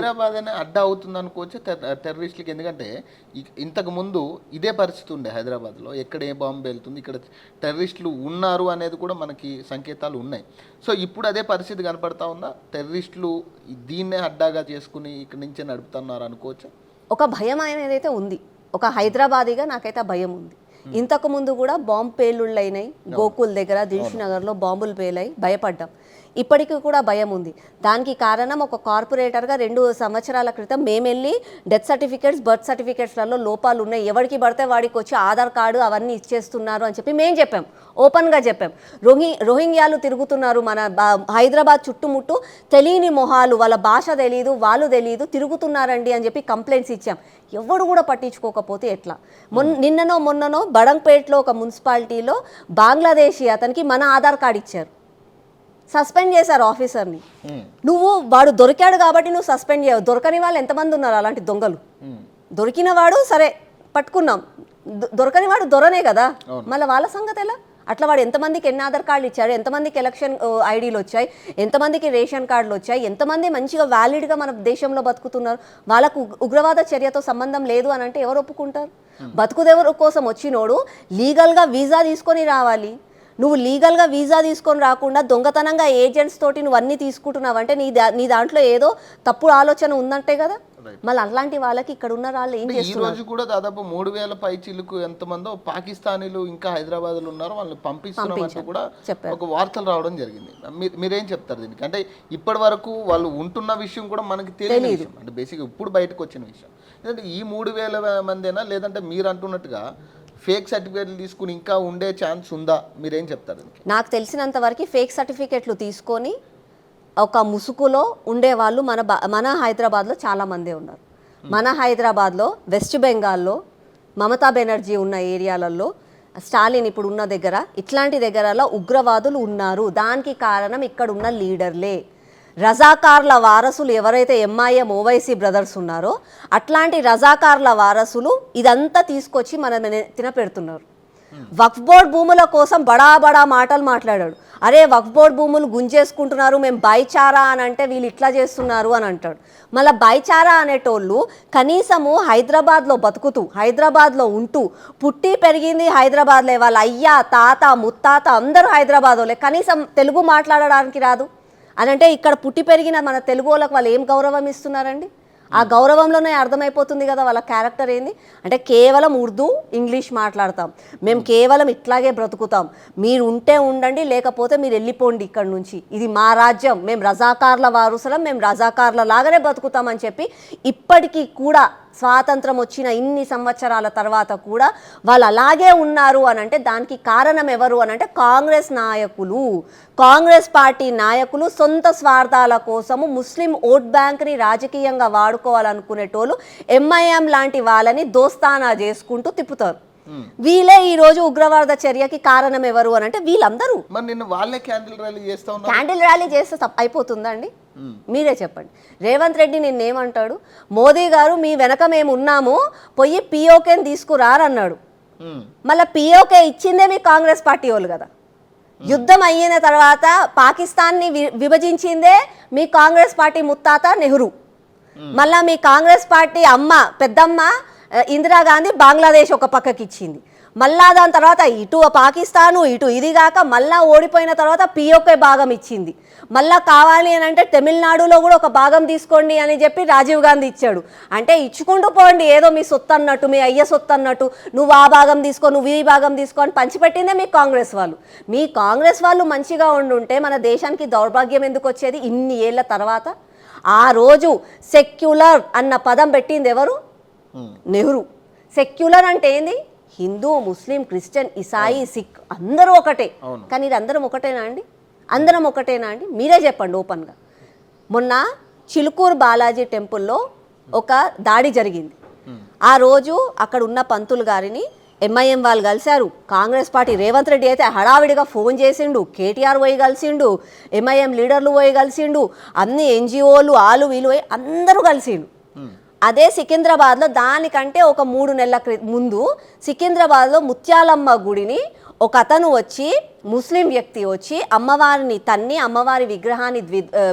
హైదరాబాద్ అనే అడ్డా అవుతుంది అనుకోవచ్చు టెర్రరిస్టులకి. ఎందుకంటే ఇంతకు ముందు ఇదే పరిస్థితి ఉండే హైదరాబాద్లో, ఎక్కడ ఏ బాంబు వెళ్తుంది, ఇక్కడ టెర్రరిస్టులు ఉన్నారు అనేది కూడా మనకి సంకేతాలు ఉన్నాయి. సో ఇప్పుడు అదే పరిస్థితి కనపడతా ఉందా? టెర్రరిస్టులు దీన్నే అడ్డాగా చేసుకుని ఇక్కడి నుంచే నడుపుతున్నారు అనుకోవచ్చు. ఒక భయం అనేది అయితే ఉంది, ఒక హైదరాబాదీగా నాకైతే భయం ఉంది. ఇంతకు ముందు కూడా బాంబు పేలుళ్ళు అయినాయి, గోకుల్ దగ్గర దిల్షునగర్లో బాంబులు పేలాయి, భయపడ్డాం. ఇప్పటికీ కూడా భయం ఉంది. దానికి కారణం ఒక కార్పొరేటర్గా 2 సంవత్సరాల క్రితం మేము వెళ్ళి డెత్ సర్టిఫికేట్స్, బర్త్ సర్టిఫికేట్స్లలో లోపాలు ఉన్నాయి, ఎవరికి పడితే వాడికి వచ్చి ఆధార్ కార్డు అవన్నీ ఇచ్చేస్తున్నారు అని చెప్పి మేము చెప్పాం, ఓపెన్గా చెప్పాం. రోహింగ్యాలు తిరుగుతున్నారు మన హైదరాబాద్ చుట్టుముట్టు, తెలియని మొహాలు, వాళ్ళ భాష తెలియదు, వాళ్ళు తెలియదు, తిరుగుతున్నారండి అని చెప్పి కంప్లైంట్స్ ఇచ్చాం. ఎవడు కూడా పట్టించుకోకపోతే ఎట్లా? నిన్ననో మొన్ననో బడంగ్పేట్లో ఒక మున్సిపాలిటీలో బంగ్లాదేశీ అతనికి మన ఆధార్ కార్డు ఇచ్చారు, సస్పెండ్ చేశారు ఆఫీసర్ని. నువ్వు వాడు దొరికాడు కాబట్టి నువ్వు సస్పెండ్ చేయవు. దొరకని వాళ్ళు ఎంతమంది ఉన్నారు అలాంటి దొంగలు? దొరికిన వాడు సరే పట్టుకున్నాం, దొరకని వాడు దొరనే కదా. మళ్ళీ వాళ్ళ సంగతి ఎలా? అట్లా వాడు ఎంతమందికి ఎన్ని ఆధార్ కార్డులు ఇచ్చాడు, ఎంతమందికి ఎలక్షన్ ఐడీలు వచ్చాయి, ఎంతమందికి రేషన్ కార్డులు వచ్చాయి, ఎంతమంది మంచిగా వ్యాలిడ్గా మన దేశంలో బతుకుతున్నారు, వాళ్ళకు ఉగ్రవాద చర్యతో సంబంధం లేదు అని అంటే ఎవరు ఒప్పుకుంటారు? బతుకుదెవరు కోసం వచ్చినోడు లీగల్గా వీసా తీసుకొని రావాలి. నువ్వు లీగల్గా వీసా తీసుకొని రాకుండా దొంగతనంగా ఏజెంట్స్ తోటి నువ్వు అన్నీ తీసుకుంటున్నావు అంటే నీ దాంట్లో ఏదో తప్పుడు ఆలోచన ఉందంటే కదా. మళ్ళీ అలాంటి వాళ్ళకి ఇక్కడ ఉన్న వాళ్ళు ఏం చేస్తున్నారు? ఈ రోజు కూడా దాదాపు 3000 పైచీలకు ఎంతమందో పాకిస్తానీలు ఇంకా హైదరాబాద్ లో ఉన్నారు, వాళ్ళని పంపిస్తున్నామంటూ కూడా ఒక వార్తలు రావడం జరిగింది. మీరేం చెప్తారు దీనికి? అంటే ఇప్పటి వరకు వాళ్ళు ఉంటున్న విషయం కూడా మనకి తెలియని విషయం, అంటే బేసిక్ ఇప్పుడు బయటకు వచ్చిన విషయం. ఎందుకంటే ఈ 3000 మందేనా, లేదంటే మీరు అంటున్నట్టుగా ఫేక్ సర్టిఫికేట్లు తీసుకుని ఇంకా ఉండే ఛాన్స్ ఉందా? మీరేం చెప్తారు? నాకు తెలిసినంత వరకు ఫేక్ సర్టిఫికేట్లు తీసుకొని ఒక ముసుగులో ఉండేవాళ్ళు మన హైదరాబాద్లో చాలామందే ఉన్నారు. మన హైదరాబాద్లో, వెస్ట్ బెంగాల్లో, మమతా బెనర్జీ ఉన్న ఏరియాలలో, స్టాలిన్ ఇప్పుడు ఉన్న దగ్గర, ఇట్లాంటి దగ్గరలో ఉగ్రవాదులు ఉన్నారు. దానికి కారణం ఇక్కడ ఉన్న లీడర్లే. రజాకార్ల వారసులు ఎవరైతే ఎంఐఎం ఓవైసీ బ్రదర్స్ ఉన్నారో అట్లాంటి రజాకార్ల వారసులు ఇదంతా తీసుకొచ్చి మన నెత్తిన పెడుతున్నారు. వక్ఫ్ బోర్డ్ భూముల కోసం బడా బడా మాటలు మాట్లాడాడు. అరే వక్ఫ్ బోర్డ్ భూములు గుంజేసుకుంటున్నారు, మేము బైచారా అని అంటే వీళ్ళు ఇట్లా చేస్తున్నారు అని అంటాడు. మళ్ళీ బైచారా అనేటోళ్ళు కనీసము హైదరాబాద్లో బతుకుతూ, హైదరాబాద్లో ఉంటూ, పుట్టి పెరిగింది హైదరాబాద్లే, వాళ్ళ అయ్య తాత ముత్తాత అందరూ హైదరాబాద్ వాళ్ళే, కనీసం తెలుగు మాట్లాడడానికి రాదు అని అంటే ఇక్కడ పుట్టి పెరిగిన మన తెలుగు వాళ్ళకి వాళ్ళు ఏం గౌరవం ఇస్తున్నారండి? ఆ గౌరవంలోనే అర్థమైపోతుంది కదా వాళ్ళ క్యారెక్టర్ ఏంది. అంటే కేవలం ఉర్దూ ఇంగ్లీష్ మాట్లాడతాం, మేము కేవలం ఇట్లాగే బ్రతుకుతాం, మీరు ఉంటే ఉండండి లేకపోతే మీరు వెళ్ళిపోండి ఇక్కడ నుంచి, ఇది మా రాజ్యం, మేము రజాకార్ల వారసులం, మేము రజాకార్ల లాగానే బతుకుతామని చెప్పి ఇప్పటికీ కూడా స్వాతంత్రం వచ్చిన ఇన్ని సంవత్సరాల తర్వాత కూడా వాళ్ళు అలాగే ఉన్నారు అని అంటే దానికి కారణం ఎవరు అని అంటే కాంగ్రెస్ నాయకులు, కాంగ్రెస్ పార్టీ నాయకులు సొంత స్వార్థాల కోసము ముస్లిం ఓట్ బ్యాంక్ని రాజకీయంగా వాడుకోవాలనుకునేటోళ్ళు ఎంఐఎం లాంటి వాళ్ళని దోస్తానా చేసుకుంటూ తిప్పుతారు. వీళ్ళే ఈ రోజు ఉగ్రవాద చర్యకి కారణం ఎవరు అని అంటే వీళ్ళందరూ. క్యాండిల్ ర్యాలీ చేస్తే అయిపోతుందా అండి? మీరే చెప్పండి. రేవంత్ రెడ్డి నిన్నేమంటాడు? మోదీ గారు మీ వెనక మేము ఉన్నాము, పోయి పిఓకేని తీసుకురారన్నాడు. మళ్ళీ పిఓకే ఇచ్చిందే మీ కాంగ్రెస్ పార్టీ వాళ్ళు కదా. యుద్ధం అయిన తర్వాత పాకిస్తాన్ని విభజించిందే మీ కాంగ్రెస్ పార్టీ ముత్తాత నెహ్రూ. మళ్ళీ మీ కాంగ్రెస్ పార్టీ అమ్మ పెద్దమ్మ ఇందిరాగాంధీ బంగ్లాదేశ్ ఒక పక్కకి ఇచ్చింది. మళ్ళా దాని తర్వాత ఇటు పాకిస్తాను ఇటు ఇది కాక మళ్ళా ఓడిపోయిన తర్వాత పిఓకే భాగం ఇచ్చింది. మళ్ళా కావాలి అని అంటే తమిళనాడులో కూడా ఒక భాగం తీసుకోండి అని చెప్పి రాజీవ్ గాంధీ ఇచ్చాడు. అంటే ఇచ్చుకుంటూ పోండి, ఏదో మీ సొత్తు అన్నట్టు, మీ అయ్య సొత్తు అన్నట్టు, నువ్వు ఆ భాగం తీసుకో, నువ్వు ఈ భాగం తీసుకో అని పంచిపెట్టిందే మీ కాంగ్రెస్ వాళ్ళు. మీ కాంగ్రెస్ వాళ్ళు మంచిగా ఉండుంటే మన దేశానికి దౌర్భాగ్యం ఎందుకు వచ్చేది ఇన్ని ఏళ్ల తర్వాత? ఆ రోజు సెక్యులర్ అన్న పదం పెట్టింది ఎవరు? నెహ్రూ. సెక్యులర్ అంటే ఏంది? హిందూ, ముస్లిం, క్రిస్టియన్, ఇసాయి, సిక్ అందరూ ఒకటే. కానీ ఇది అందరం ఒకటేనా అండి? అందరం ఒకటేనా అండి? మీరే చెప్పండి ఓపెన్గా. మొన్న చిలుకూరు బాలాజీ టెంపుల్లో ఒక దాడి జరిగింది. ఆ రోజు అక్కడ ఉన్న పంతులు గారిని ఎంఐఎం వాళ్ళు కలిశారు. కాంగ్రెస్ పార్టీ రేవంత్ రెడ్డి అయితే హడావిడిగా ఫోన్ చేసిండు, కేటీఆర్ పోయి కలిసిండు, ఎంఐఎం లీడర్లు పోయి కలిసిండు, అన్ని ఎన్జిఓలు ఆలు వీలు పోయి అందరూ కలిసిండు. అదే సికింద్రాబాద్లో దానికంటే ఒక 3 నెలల ముందు సికింద్రాబాద్లో ముత్యాలమ్మ గుడిని ఒక అతను వచ్చి ముస్లిం వ్యక్తి వచ్చి అమ్మవారిని తన్ని అమ్మవారి విగ్రహాన్ని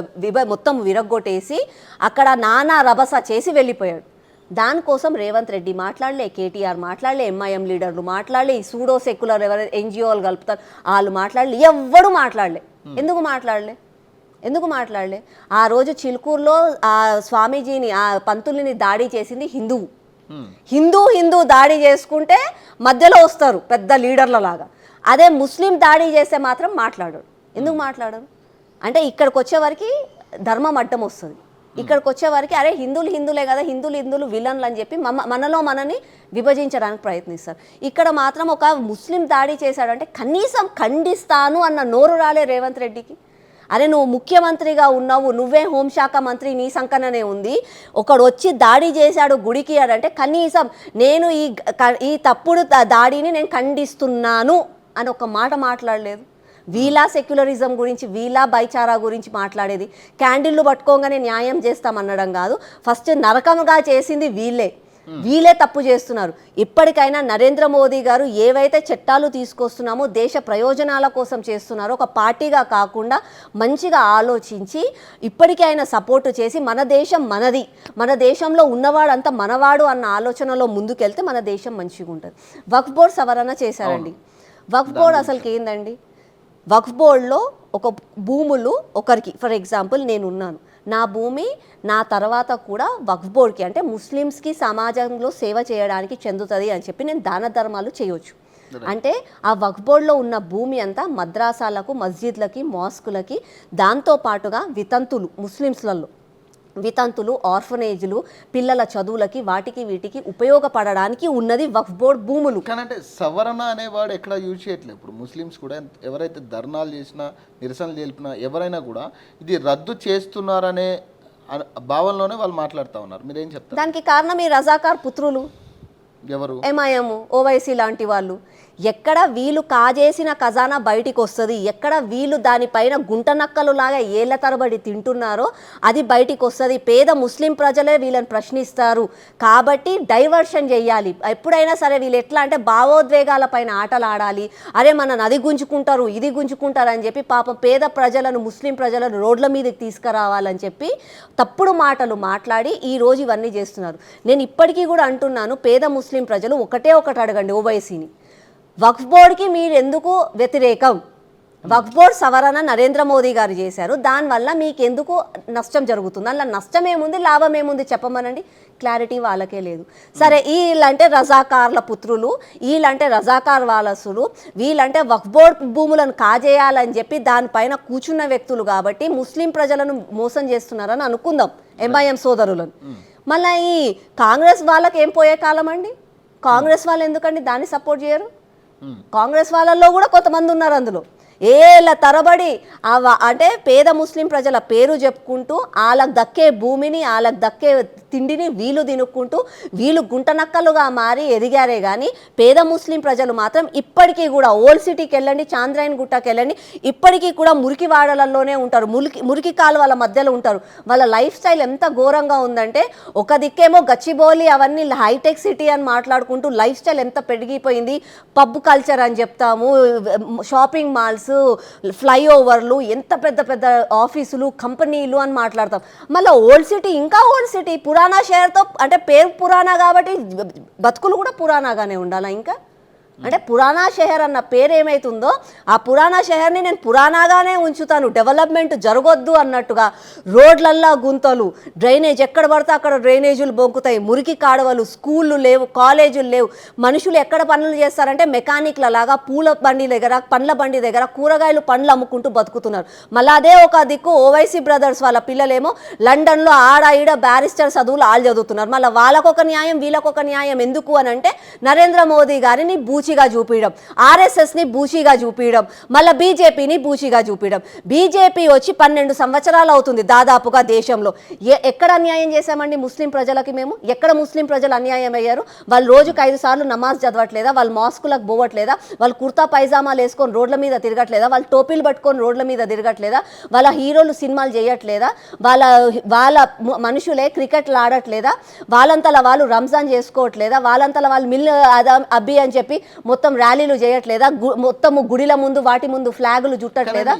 మొత్తం విరగ్గొట్టేసి అక్కడ నానా రభస చేసి వెళ్ళిపోయాడు. దానికోసం రేవంత్ రెడ్డి మాట్లాడలే, కేటీఆర్ మాట్లాడలే, ఎంఐఎం లీడర్లు మాట్లాడలే, ఈ సూడో సెక్యులర్ ఎవరైతే ఎన్జిఓలు కలుపుతారు వాళ్ళు మాట్లాడలే, ఎవ్వడు మాట్లాడలే. ఎందుకు మాట్లాడలే? ఆ రోజు చిలుకూరులో ఆ స్వామీజీని ఆ పంతుల్ని దాడి చేసింది హిందూ దాడి చేసుకుంటే మధ్యలో వస్తారు పెద్ద లీడర్ల లాగా. అదే ముస్లిం దాడి చేస్తే మాత్రం మాట్లాడరు. ఎందుకు మాట్లాడరు అంటే ఇక్కడికి వచ్చేవరకు ధర్మం అడ్డం వస్తుంది. ఇక్కడికి వచ్చేవారికి అరే హిందువులే కదా, హిందువులు విలన్లు అని చెప్పి మనని విభజించడానికి ప్రయత్నిస్తారు. ఇక్కడ మాత్రం ఒక ముస్లిం దాడి చేశాడంటే కనీసం ఖండిస్తాను అన్న నోరు రాలే రేవంత్ రెడ్డికి. అరే నువ్వు ముఖ్యమంత్రిగా ఉన్నావు, నువ్వే హోంశాఖ మంత్రి, నీ సంకననే ఉంది, ఒకడు వచ్చి దాడి చేశాడు గుడికి అంటే కనీసం నేను ఈ తప్పుడు దాడిని నేను ఖండిస్తున్నాను అని ఒక మాట మాట్లాడలేదు. వీలా సెక్యులరిజం గురించి, వీలా బైచారా గురించి మాట్లాడేది. క్యాండిల్లు పట్టుకోగానే న్యాయం చేస్తామనడం కాదు, ఫస్ట్ నరకంగా చేసింది వీళ్ళే తప్పు చేస్తున్నారు. ఇప్పటికైనా నరేంద్ర మోదీ గారు ఏవైతే చట్టాలు తీసుకొస్తున్నామో దేశ ప్రయోజనాల కోసం చేస్తున్నారో ఒక పార్టీగా కాకుండా మంచిగా ఆలోచించి ఇప్పటికైనా సపోర్టు చేసి మన దేశం మనది, మన దేశంలో ఉన్నవాడంతా మనవాడు అన్న ఆలోచనలో ముందుకెళ్తే మన దేశం మంచిగా ఉంటుంది. వక్ఫ్ బోర్డ్ సవరణ చేశారండి. వక్ఫ్ బోర్డ్ అసలుకి ఏందండి? వక్ఫ్ బోర్డులో ఒక భూములు ఒకరికి, ఫర్ ఎగ్జాంపుల్ నేనున్నాను, నా భూమి నా తర్వాత కూడా వక్ఫ్ బోర్డ్కి అంటే ముస్లిమ్స్కి సమాజంలో సేవ చేయడానికి చెందుతుంది అని చెప్పి నేను దాన ధర్మాలు చేయొచ్చు. అంటే ఆ వక్ఫ్ బోర్డులో ఉన్న భూమి అంతా మద్రాసాలకు, మస్జిద్లకి, మాస్కులకి, దాంతోపాటుగా వితంతులు, ముస్లిమ్స్లలో వితంతులు, ఆర్ఫనేజ్లు, పిల్లల చదువులకి, వాటికి వీటికి ఉపయోగపడడానికి ఉన్నది వక్ఫ్ బోర్డ్ భూములు. కానీ అంటే సవరణ అనేవాడు ఎక్కడ యూజ్ చేయట్లేదు. ఇప్పుడు ముస్లిమ్స్ కూడా ఎవరైతే ధర్నాలు చేసినా, నిరసనలు తెలిపినా ఎవరైనా కూడా ఇది రద్దు చేస్తున్నారనే భావనలోనే వాళ్ళు మాట్లాడుతూ ఉన్నారు. మీరేం చెప్తారు? దానికి కారణం ఈ రజాకార్ పుత్రులు, ఎవరు ఎంఐఎం, ఓవైసీ లాంటి వాళ్ళు. ఎక్కడ వీళ్ళు కాజేసిన ఖజానా బయటికి వస్తుంది, ఎక్కడ వీళ్ళు దానిపైన గుంట నక్కలు లాగా ఏళ్ల తరబడి తింటున్నారో అది బయటికి వస్తుంది. పేద ముస్లిం ప్రజలే వీళ్ళని ప్రశ్నిస్తారు కాబట్టి డైవర్షన్ చేయాలి. ఎప్పుడైనా సరే వీళ్ళు ఎట్లా అంటే భావోద్వేగాల పైన ఆటలు ఆడాలి, అరే మన అది గుంజుకుంటారు ఇది గుంజుకుంటారు అని చెప్పి పాపం పేద ప్రజలను, ముస్లిం ప్రజలను రోడ్ల మీదకి తీసుకురావాలని చెప్పి తప్పుడు మాటలు మాట్లాడి ఈరోజు ఇవన్నీ చేస్తున్నారు. నేను ఇప్పటికీ కూడా అంటున్నాను, పేద ముస్లిం ప్రజలు ఒకటి అడగండి ఓవైసీని, వక్ఫ్ బోర్డ్కి మీరు ఎందుకు వ్యతిరేకం? వక్ఫ్ బోర్డ్ సవరణ నరేంద్ర మోదీ గారు చేశారు, దానివల్ల మీకు ఎందుకు నష్టం జరుగుతుంది? అలా నష్టం ఏముంది, లాభం ఏముంది చెప్పమనండి. క్లారిటీ వాళ్ళకే లేదు. సరే వీళ్ళంటే రజాకార్ల పుత్రులు, వీళ్ళంటే రజాకార్ వారసులు, వీళ్ళంటే వక్ఫ్ బోర్డ్ భూములను కాజేయాలని చెప్పి దానిపైన కూర్చున్న వ్యక్తులు కాబట్టి ముస్లిం ప్రజలను మోసం చేస్తున్నారని అనుకుందాం, ఎంఐఎం సోదరులను. మళ్ళీ ఈ కాంగ్రెస్ వాళ్ళకి ఏం పోయే కాలం అండి? కాంగ్రెస్ వాళ్ళు ఎందుకండి దాన్ని సపోర్ట్ చేయరు? కాంగ్రెస్ వాళ్ళల్లో కూడా కొంతమంది ఉన్నారు అందులో. ఏళ్ళ తరబడి అంటే పేద ముస్లిం ప్రజల పేరు చెప్పుకుంటూ వాళ్ళకు దక్కే భూమిని, వాళ్ళకు దక్కే తిండిని వీళ్ళు తినుక్కుంటూ వీళ్ళు గుంటనక్కలుగా మారి ఎదిగారే కానీ పేద ముస్లిం ప్రజలు మాత్రం ఇప్పటికీ కూడా ఓల్డ్ సిటీకి వెళ్ళండి, చాంద్రాయన్ గుట్టకి వెళ్ళండి, ఇప్పటికీ కూడా మురికి వాడలలోనే ఉంటారు, మురికి కాలువల మధ్యలో ఉంటారు. వాళ్ళ లైఫ్ స్టైల్ ఎంత ఘోరంగా ఉందంటే ఒక దిక్కేమో గచ్చిబౌలి అవన్నీ హైటెక్ సిటీ అని మాట్లాడుకుంటూ లైఫ్ స్టైల్ ఎంత పెరిగిపోయింది. పబ్ కల్చర్ అని చెప్తాము, షాపింగ్ మాల్స్, ఫ్లైఓవర్లు, ఎంత పెద్ద పెద్ద ఆఫీసులు, కంపెనీలు అని మాట్లాడతాం. మళ్ళీ ఓల్డ్ సిటీ ఇంకా ఓల్డ్ సిటీ, పురాణా షహర్తో అంటే పేరు పురాణా కాబట్టి బతుకులు కూడా పురాణాగానే ఉండాలా? ఇంకా అంటే పురాణా షహర్ అన్న పేరు ఏమైతుందో ఆ పురాణా షహర్ని నేను పురాణాగానే ఉంచుతాను, డెవలప్మెంట్ జరగొద్దు అన్నట్టుగా రోడ్లల్లా గుంతలు, డ్రైనేజ్ ఎక్కడ పడితే అక్కడ డ్రైనేజీలు బొంకుతాయి, మురికి కాడవలు, స్కూళ్ళు లేవు, కాలేజీలు లేవు. మనుషులు ఎక్కడ పనులు చేస్తారంటే మెకానిక్ల లాగా పూల బండి దగ్గర, పండ్ల బండి దగ్గర కూరగాయలు పండ్లు అమ్ముకుంటూ బతుకుతున్నారు. మళ్ళీ అదే ఒక దిక్కు ఓవైసీ బ్రదర్స్ వాళ్ళ పిల్లలేమో లండన్లో ఆడ ఈడ బ్యారిస్టర్ చదువులు వాళ్ళు చదువుతున్నారు. మళ్ళీ వాళ్ళకొక న్యాయం వీళ్ళకొక న్యాయం ఎందుకు అని అంటే నరేంద్ర మోదీ గారిని బూచిగా చూపించడం, ఆర్ఎస్ఎస్ని బూచిగా చూపించడం, మళ్ళీ బీజేపీని బూచిగా చూపించడం. బీజేపీ వచ్చి 12 సంవత్సరాలు అవుతుంది దాదాపుగా దేశంలో. ఎక్కడ అన్యాయం చేశామండి ముస్లిం ప్రజలకి మేము? ఎక్కడ ముస్లిం ప్రజలు అన్యాయం అయ్యారు? వాళ్ళు రోజుకు 5 సార్లు నమాజ్ చదవట్లేదా? వాళ్ళు మాస్కులకు పోవట్లేదా? వాళ్ళు కుర్తా పైజామాలు వేసుకొని రోడ్ల మీద తిరగట్లేదా? వాళ్ళు టోపీలు పట్టుకొని రోడ్ల మీద తిరగట్లేదా? వాళ్ళ హీరోలు సినిమాలు చేయట్లేదా? వాళ్ళ మనుషులే క్రికెట్లు ఆడట్లేదా? వాళ్ళంతలా వాళ్ళు రంజాన్ చేసుకోవట్లేదా? వాళ్ళంతలా వాళ్ళు మిల్ అబ్బి అని చెప్పి మొత్తం ర్యాలీలు చేయట్లేదా మొత్తము గుడిల ముందు వాటి ముందు ఫ్లాగులు చుట్టట్లేదా